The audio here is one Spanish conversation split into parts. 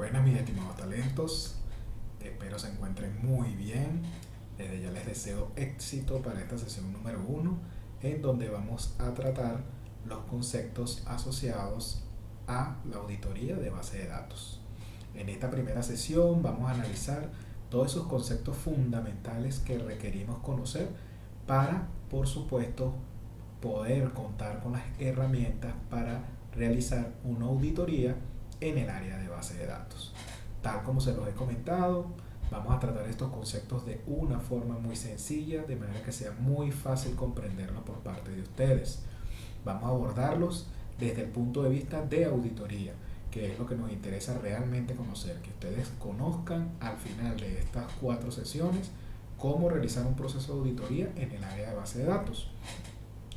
Buenas, mis estimados talentos. Espero se encuentren muy bien. Desde ya les deseo éxito para esta sesión número uno, en donde vamos a tratar los conceptos asociados a la auditoría de base de datos. En esta primera sesión vamos a analizar todos esos conceptos fundamentales que requerimos conocer para, por supuesto, poder contar con las herramientas para realizar una auditoría en el área de base de datos. Tal como se los he comentado, vamos a tratar estos conceptos de una forma muy sencilla, de manera que sea muy fácil comprenderlo por parte de ustedes. Vamos a abordarlos desde el punto de vista de auditoría, que es lo que nos interesa realmente conocer, que ustedes conozcan al final de estas 4 sesiones cómo realizar un proceso de auditoría en el área de base de datos.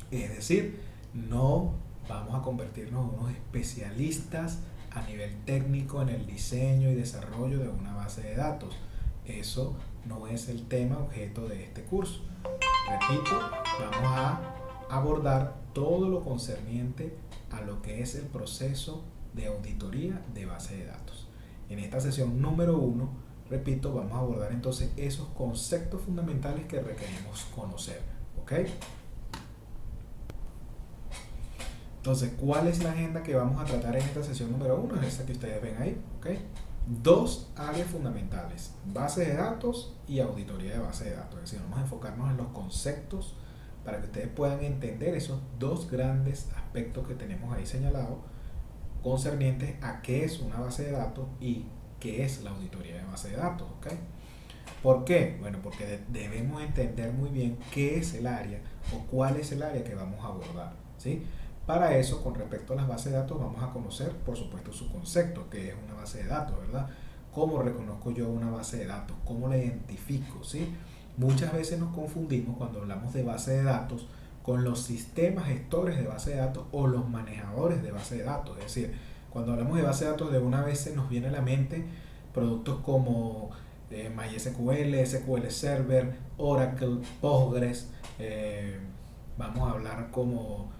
Es decir, no vamos a convertirnos en unos especialistas a nivel técnico en el diseño y desarrollo de una base de datos. Eso no es el tema objeto de este curso. Repito, vamos a abordar todo lo concerniente a lo que es el proceso de auditoría de base de datos. En esta sesión número 1, repito, vamos a abordar entonces esos conceptos fundamentales que requerimos conocer. ¿Ok? Entonces, ¿cuál es la agenda que vamos a tratar en esta sesión número 1? Es esa que ustedes ven ahí, ¿ok? 2 áreas fundamentales: base de datos y auditoría de base de datos. Es decir, vamos a enfocarnos en los conceptos para que ustedes puedan entender esos 2 grandes aspectos que tenemos ahí señalados, concernientes a qué es una base de datos y qué es la auditoría de base de datos, ¿ok? ¿Por qué? Bueno, porque debemos entender muy bien qué es el área o cuál es el área que vamos a abordar, ¿sí? Para eso, con respecto a las bases de datos, vamos a conocer, por supuesto, su concepto, que es una base de datos, ¿verdad? ¿Cómo reconozco yo una base de datos? ¿Cómo la identifico? ¿Sí? Muchas veces nos confundimos cuando hablamos de base de datos con los sistemas gestores de base de datos o los manejadores de base de datos. Es decir, cuando hablamos de base de datos, de una vez se nos viene a la mente productos como MySQL, SQL Server, Oracle, Postgres. Vamos a hablar como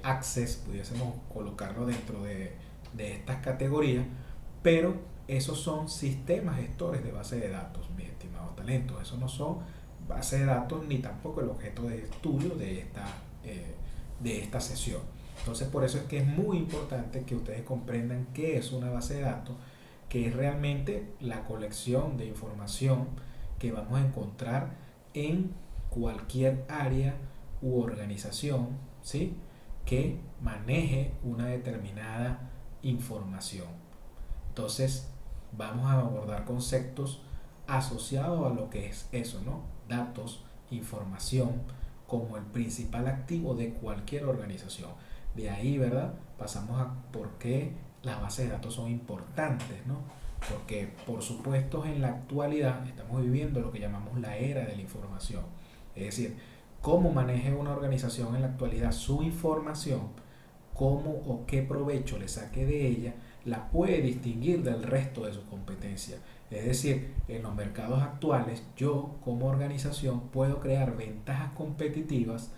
Access, pudiésemos colocarlo dentro de estas categorías, pero esos son sistemas gestores de base de datos, mis estimados talentos. Esos no son base de datos ni tampoco el objeto de estudio de esta sesión. Entonces, por eso es que es muy importante que ustedes comprendan qué es una base de datos, que es realmente la colección de información que vamos a encontrar en cualquier área u organización, ¿sí?, que maneje una determinada información. Entonces, vamos a abordar conceptos asociados a lo que es eso, ¿no? Datos, información, como el principal activo de cualquier organización. De ahí, ¿verdad?, pasamos a por qué las bases de datos son importantes, ¿no? Porque, por supuesto, en la actualidad estamos viviendo lo que llamamos la era de la información. Es decir, cómo maneje una organización en la actualidad su información, cómo o qué provecho le saque de ella, la puede distinguir del resto de sus competencias. Es decir, en los mercados actuales, yo como organización puedo crear ventajas competitivas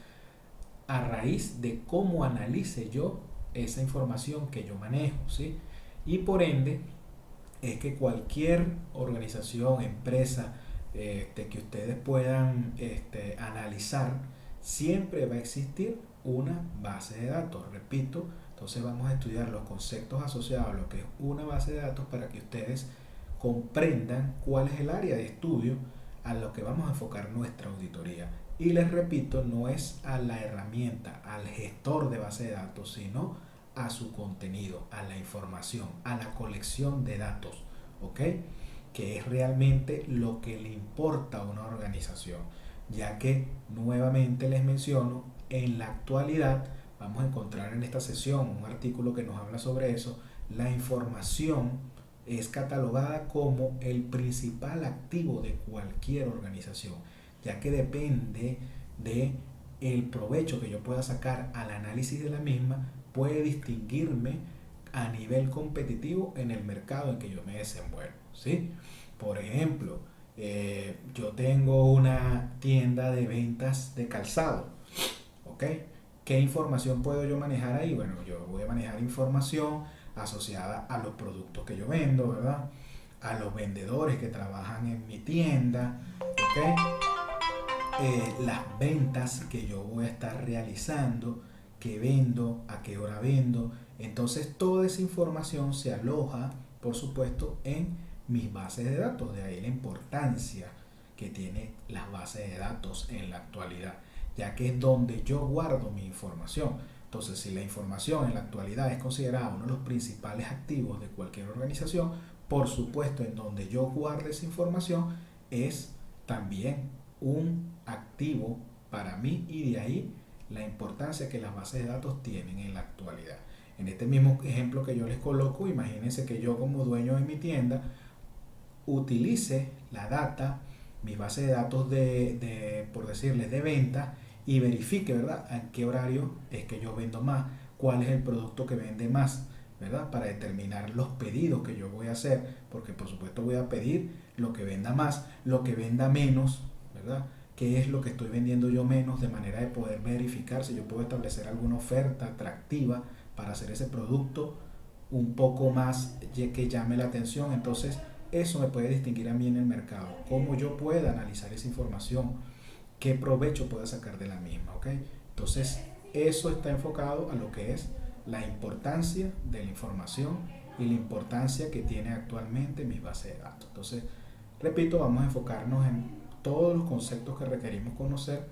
a raíz de cómo analice yo esa información que yo manejo, ¿sí? Y por ende, es que cualquier organización, empresa, que ustedes puedan analizar, siempre va a existir una base de datos. Repito, entonces vamos a estudiar los conceptos asociados a lo que es una base de datos para que ustedes comprendan cuál es el área de estudio a lo que vamos a enfocar nuestra auditoría. Y les repito, no es a la herramienta, al gestor de base de datos, sino a su contenido, a la información, a la colección de datos, ¿ok? Que es realmente lo que le importa a una organización, ya que nuevamente les menciono, en la actualidad vamos a encontrar en esta sesión un artículo que nos habla sobre eso. La información es catalogada como el principal activo de cualquier organización, ya que depende de el provecho que yo pueda sacar al análisis de la misma, puede distinguirme a nivel competitivo en el mercado en que yo me desenvuelvo, ¿sí? Por ejemplo, yo tengo una tienda de ventas de calzado, ¿ok? ¿Qué información puedo yo manejar ahí? Bueno, yo voy a manejar información asociada a los productos que yo vendo, ¿verdad? A los vendedores que trabajan en mi tienda, ¿ok? Las ventas que yo voy a estar realizando, qué vendo, a qué hora vendo. Entonces toda esa información se aloja, por supuesto, en mis bases de datos. De ahí la importancia que tiene las bases de datos en la actualidad, ya que es donde yo guardo mi información. Entonces, si la información en la actualidad es considerada uno de los principales activos de cualquier organización, por supuesto, en donde yo guarde esa información es también un activo para mí, y de ahí la importancia que las bases de datos tienen en la actualidad. En este mismo ejemplo que yo les coloco, imagínense que yo como dueño de mi tienda utilice la data, mi base de datos por decirles, de venta, y verifique, ¿verdad?, en qué horario es que yo vendo más, cuál es el producto que vende más, ¿verdad?, para determinar los pedidos que yo voy a hacer, porque por supuesto voy a pedir lo que venda más, lo que venda menos, ¿verdad?, qué es lo que estoy vendiendo yo menos, de manera de poder verificar si yo puedo establecer alguna oferta atractiva para hacer ese producto un poco más que llame la atención. Entonces eso me puede distinguir a mí en el mercado, cómo yo pueda analizar esa información, qué provecho pueda sacar de la misma, ¿ok? Entonces eso está enfocado a lo que es la importancia de la información y la importancia que tiene actualmente mis bases de datos. Entonces, repito, vamos a enfocarnos en todos los conceptos que requerimos conocer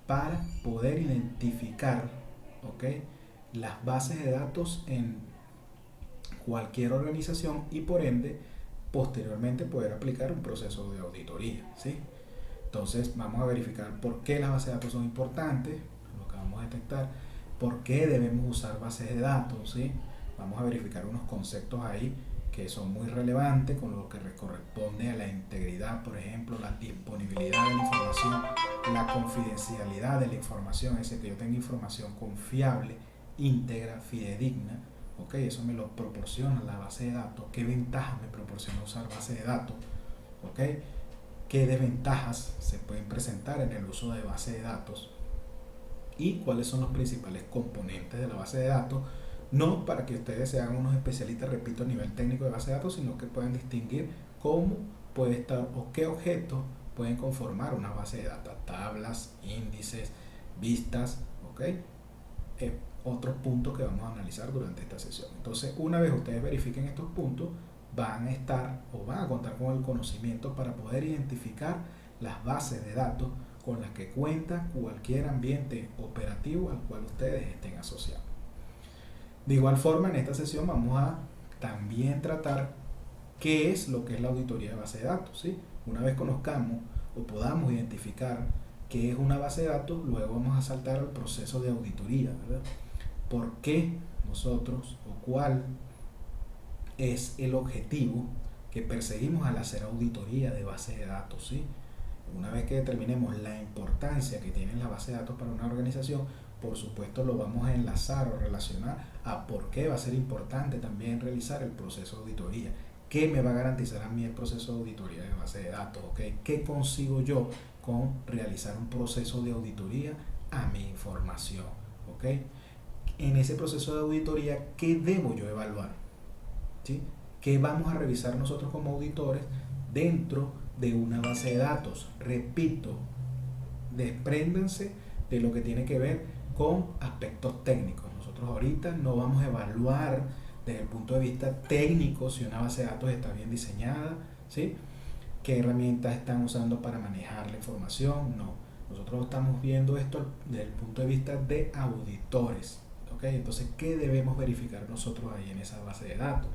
para poder identificar, ¿ok?, las bases de datos en cualquier organización, y por ende posteriormente poder aplicar un proceso de auditoría, ¿sí? Entonces vamos a verificar por qué las bases de datos son importantes, lo que vamos a detectar, por qué debemos usar bases de datos, ¿sí? Vamos a verificar unos conceptos ahí que son muy relevantes con lo que corresponde a la integridad, por ejemplo, la disponibilidad de la información, la confidencialidad de la información, es decir, que yo tenga información confiable, íntegra, fidedigna. Ok, eso me lo proporciona la base de datos. ¿Qué ventajas me proporciona usar base de datos? Ok, ¿qué desventajas se pueden presentar en el uso de base de datos? Y cuáles son los principales componentes de la base de datos. No para que ustedes se hagan unos especialistas, repito, a nivel técnico de base de datos, sino que puedan distinguir cómo puede estar o qué objetos pueden conformar una base de datos: tablas, índices, vistas, ok. Otros puntos que vamos a analizar durante esta sesión. Entonces, una vez ustedes verifiquen estos puntos, van a estar o van a contar con el conocimiento para poder identificar las bases de datos con las que cuenta cualquier ambiente operativo al cual ustedes estén asociados. De igual forma, en esta sesión vamos a también tratar qué es lo que es la auditoría de base de datos, ¿sí? Una vez conozcamos o podamos identificar qué es una base de datos, luego vamos a saltar al proceso de auditoría, ¿verdad? ¿Por qué nosotros, o cuál es el objetivo que perseguimos al hacer auditoría de base de datos, ¿sí? Una vez que determinemos la importancia que tiene la base de datos para una organización, por supuesto lo vamos a enlazar o relacionar a por qué va a ser importante también realizar el proceso de auditoría. ¿Qué me va a garantizar a mí el proceso de auditoría de base de datos? ¿Okay? ¿Qué consigo yo con realizar un proceso de auditoría a mi información? ¿Okay? En ese proceso de auditoría, ¿qué debo yo evaluar? ¿Sí? ¿Qué vamos a revisar nosotros como auditores dentro de una base de datos? Repito, despréndanse de lo que tiene que ver con aspectos técnicos. Nosotros ahorita no vamos a evaluar desde el punto de vista técnico si una base de datos está bien diseñada, ¿sí? ¿Qué herramientas están usando para manejar la información? No. Nosotros estamos viendo esto desde el punto de vista de auditores. ¿Okay? Entonces, ¿qué debemos verificar nosotros ahí en esa base de datos?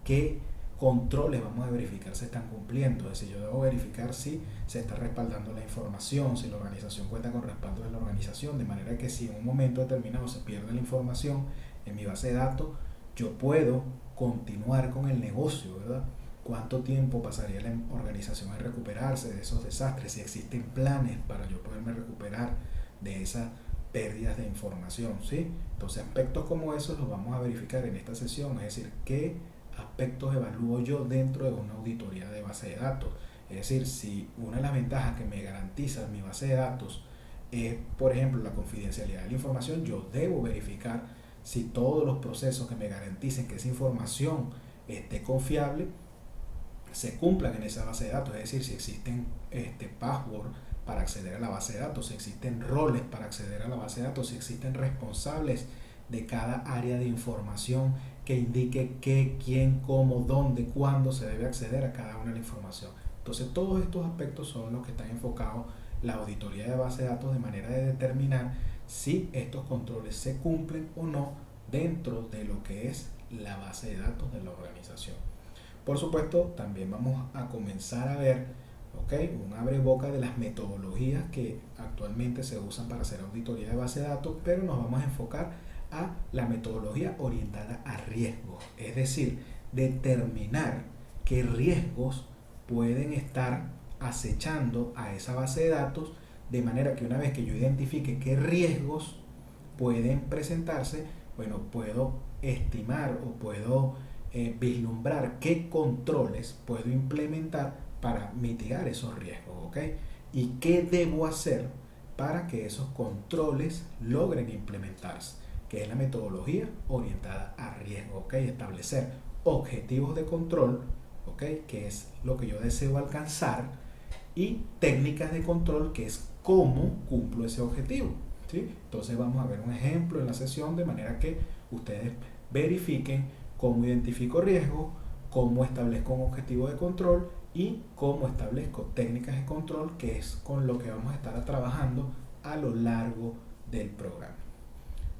¿Qué controles vamos a verificar se están cumpliendo? Es decir, yo debo verificar si se está respaldando la información, si la organización cuenta con respaldo de la organización, de manera que si en un momento determinado se pierde la información en mi base de datos, yo puedo continuar con el negocio, ¿verdad? ¿Cuánto tiempo pasaría la organización en recuperarse de esos desastres? Si existen planes para yo poderme recuperar de esas pérdidas de información, ¿sí? Entonces, aspectos como esos los vamos a verificar en esta sesión, es decir, qué aspectos evalúo yo dentro de una auditoría de base de datos. Es decir, si una de las ventajas que me garantiza mi base de datos es, por ejemplo, la confidencialidad de la información, yo debo verificar si todos los procesos que me garanticen que esa información esté confiable se cumplan en esa base de datos, es decir, si existen passwords para acceder a la base de datos, si existen roles para acceder a la base de datos, si existen responsables de cada área de información que indique qué, quién, cómo, dónde, cuándo se debe acceder a cada una de la información. Entonces todos estos aspectos son los que están enfocados la auditoría de base de datos de manera de determinar si estos controles se cumplen o no dentro de lo que es la base de datos de la organización. Por supuesto, también vamos a comenzar a ver, un abreboca de las metodologías que actualmente se usan para hacer auditoría de base de datos, pero nos vamos a enfocar a la metodología orientada a riesgos, es decir, determinar qué riesgos pueden estar acechando a esa base de datos, de manera que una vez que yo identifique qué riesgos pueden presentarse, bueno, puedo estimar o puedo vislumbrar qué controles puedo implementar para mitigar esos riesgos, ¿ok? Y qué debo hacer para que esos controles logren implementarse, que es la metodología orientada a riesgo, ¿ok? Establecer objetivos de control, ¿ok? Que es lo que yo deseo alcanzar, y técnicas de control, que es cómo cumplo ese objetivo, ¿sí? Entonces vamos a ver un ejemplo en la sesión de manera que ustedes verifiquen cómo identifico riesgos, cómo establezco un objetivo de control y cómo establezco técnicas de control, que es con lo que vamos a estar trabajando a lo largo del programa.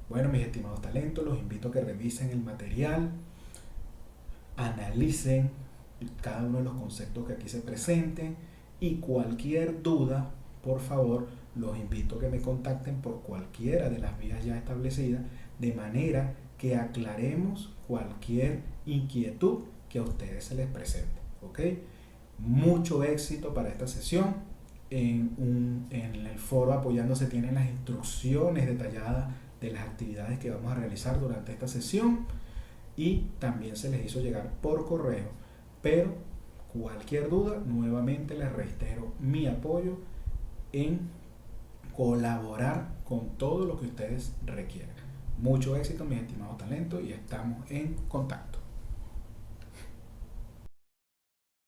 Bueno, mis estimados talentos, los invito a que revisen el material, analicen cada uno de los conceptos que aquí se presenten, y cualquier duda, por favor, los invito a que me contacten por cualquiera de las vías ya establecidas, de manera que aclaremos cualquier inquietud que a ustedes se les presente, ¿ok? Mucho éxito para esta sesión. En el foro apoyándose tienen las instrucciones detalladas de las actividades que vamos a realizar durante esta sesión, y también se les hizo llegar por correo, pero cualquier duda, nuevamente les reitero mi apoyo en colaborar con todo lo que ustedes requieran. Mucho éxito, mis estimados talentos, y estamos en contacto.